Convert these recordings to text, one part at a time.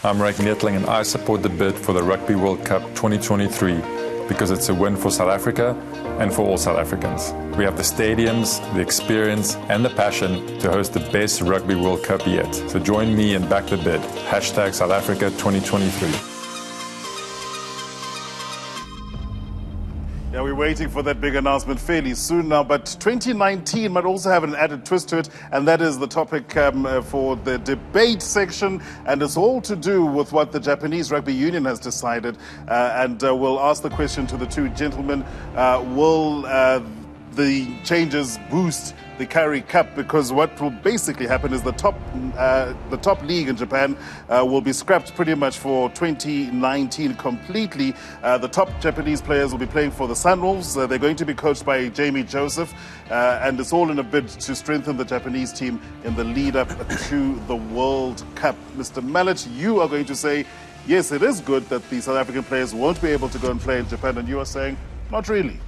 I'm Ryk Neethling and I support the bid for the Rugby World Cup 2023 because it's a win for South Africa and for all South Africans. We have the stadiums, the experience and the passion to host the best Rugby World Cup yet. So join me and back the bid. Hashtag South Africa 2023. Yeah, we're waiting for that big announcement fairly soon now, but 2019 might also have an added twist to it, and that is the topic for the debate section, and it's all to do with what the Japanese Rugby Union has decided, and we'll ask the question to the two gentlemen, will the changes boost the Currie Cup? Because what will basically happen is the top league in Japan will be scrapped pretty much for 2019 completely. The top Japanese players will be playing for the Sunwolves. They're going to be coached by Jamie Joseph, and it's all in a bid to strengthen the Japanese team in the lead up to the World Cup. Mr. Mallet, you are going to say, yes, it is good that the South African players won't be able to go and play in Japan, and you are saying, not really.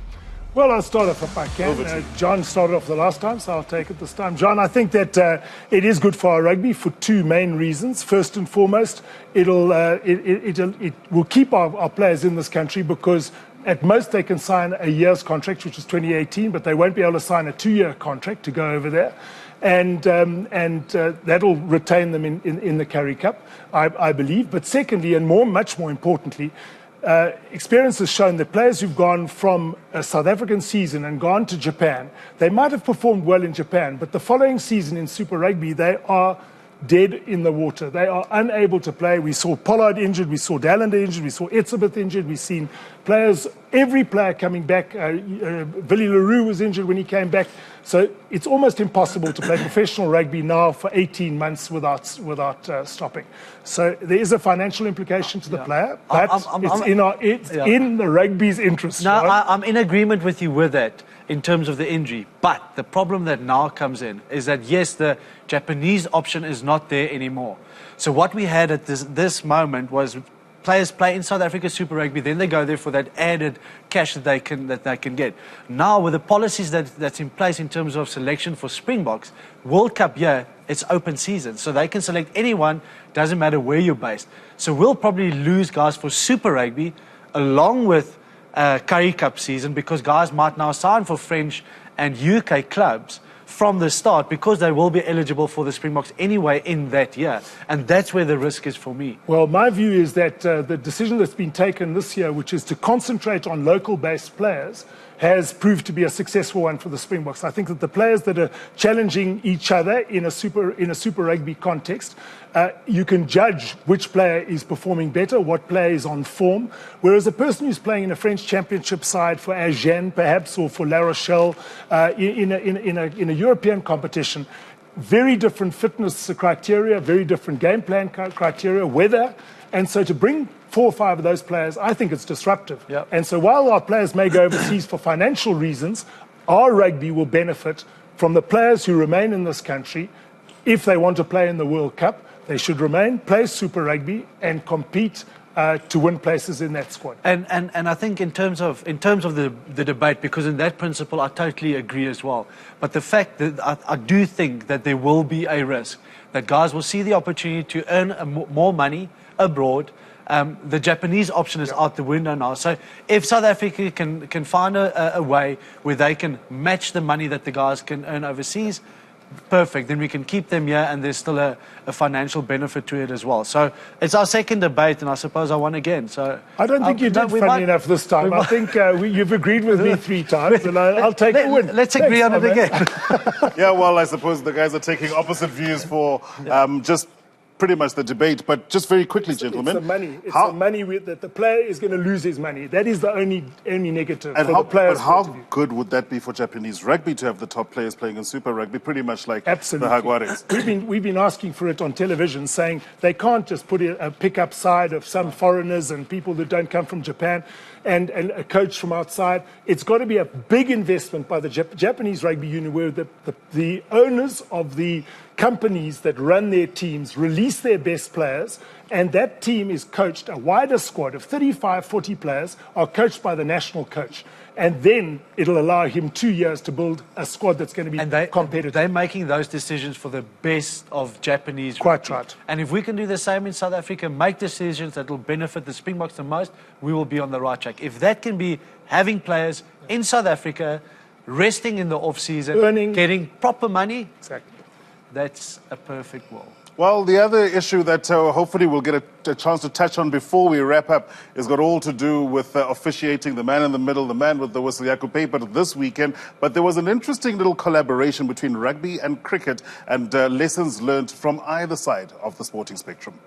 Well, I'll start off if I can. John started off the last time, so I'll take it this time. John, I think that it is good for our rugby for two main reasons. First and foremost, it will keep our players in this country because at most they can sign a year's contract, which is 2018, but they won't be able to sign a 2-year contract to go over there. And that'll retain them in the Currie Cup, I believe. But secondly, and much more importantly, experience has shown that players who've gone from a South African season and gone to Japan, they might have performed well in Japan, but the following season in Super Rugby, they are dead in the water. They are unable to play. We saw Pollard injured, we saw Dallander injured, we saw Etzebeth injured, we've seen players, every player coming back. Willie Leroux was injured when he came back. So it's almost impossible to play professional rugby now for 18 months without stopping. So there is a financial implication to the player, but it's in the rugby's interest. No, I'm in agreement with you with that in terms of the injury. But the problem that now comes in is that, yes, the Japanese option is not there anymore. So what we had at this moment was players play in South Africa Super Rugby, then they go there for that added cash that they can get. Now, with the policies that's in place in terms of selection for Springboks, World Cup year, it's open season. So they can select anyone, doesn't matter where you're based. So we'll probably lose guys for Super Rugby along with Currie Cup season because guys might now sign for French and UK clubs from the start because they will be eligible for the Springboks anyway in that year. And that's where the risk is for me. Well, my view is that the decision that's been taken this year, which is to concentrate on local-based players, has proved to be a successful one for the Springboks. I think that the players that are challenging each other in a Super Rugby context, you can judge which player is performing better, what player is on form. Whereas a person who's playing in a French championship side for Agen, perhaps, or for La Rochelle, in a European competition, very different fitness criteria, very different game plan criteria, weather. And so to bring 4 or 5 of those players, I think it's disruptive. Yep. And so while our players may go overseas for financial reasons, our rugby will benefit from the players who remain in this country. If they want to play in the World Cup, they should remain, play Super Rugby and compete to win places in that squad. And I think in terms of the debate, because in that principle I totally agree as well. But the fact that I do think that there will be a risk that guys will see the opportunity to earn more money abroad. The Japanese option is out the window now. So if South Africa can find a way where they can match the money that the guys can earn overseas, perfect. Then we can keep them here and there's still a financial benefit to it as well. So it's our second debate and I suppose I won again. So I don't think you did funny enough this time. I think you've agreed with me 3 times and I'll take the win. Let's agree on it again. Yeah, well, I suppose the guys are taking opposite views for just pretty much the debate, but just very quickly, gentlemen. It's the money. It's the money that the player is going to lose his money. That is the only negative and for the players. But how good would that be for Japanese rugby to have the top players playing in Super Rugby, pretty much like the Jaguares? We've been asking for it on television, saying they can't just put a pickup side of some foreigners and people that don't come from Japan and a coach from outside. It's got to be a big investment by the Japanese Rugby Union, where the owners of the companies that run their teams release their best players, and that team is coached, a wider squad of 35, 40 players are coached by the national coach. and then it'll allow him 2 years to build a squad that's going to be competitive. They're making those decisions for the best of Japanese Quite rugby. right. And if we can do the same in South Africa, make decisions that will benefit the Springboks the most, we will be on the right track. If that can be having players in South Africa, resting in the off-season, earning, getting proper money, exactly, that's a perfect world. Well, the other issue that hopefully we'll get a chance to touch on before we wrap up has got all to do with officiating, the man in the middle, the man with the whistle, Yaku Paper, this weekend. But there was an interesting little collaboration between rugby and cricket, and lessons learned from either side of the sporting spectrum.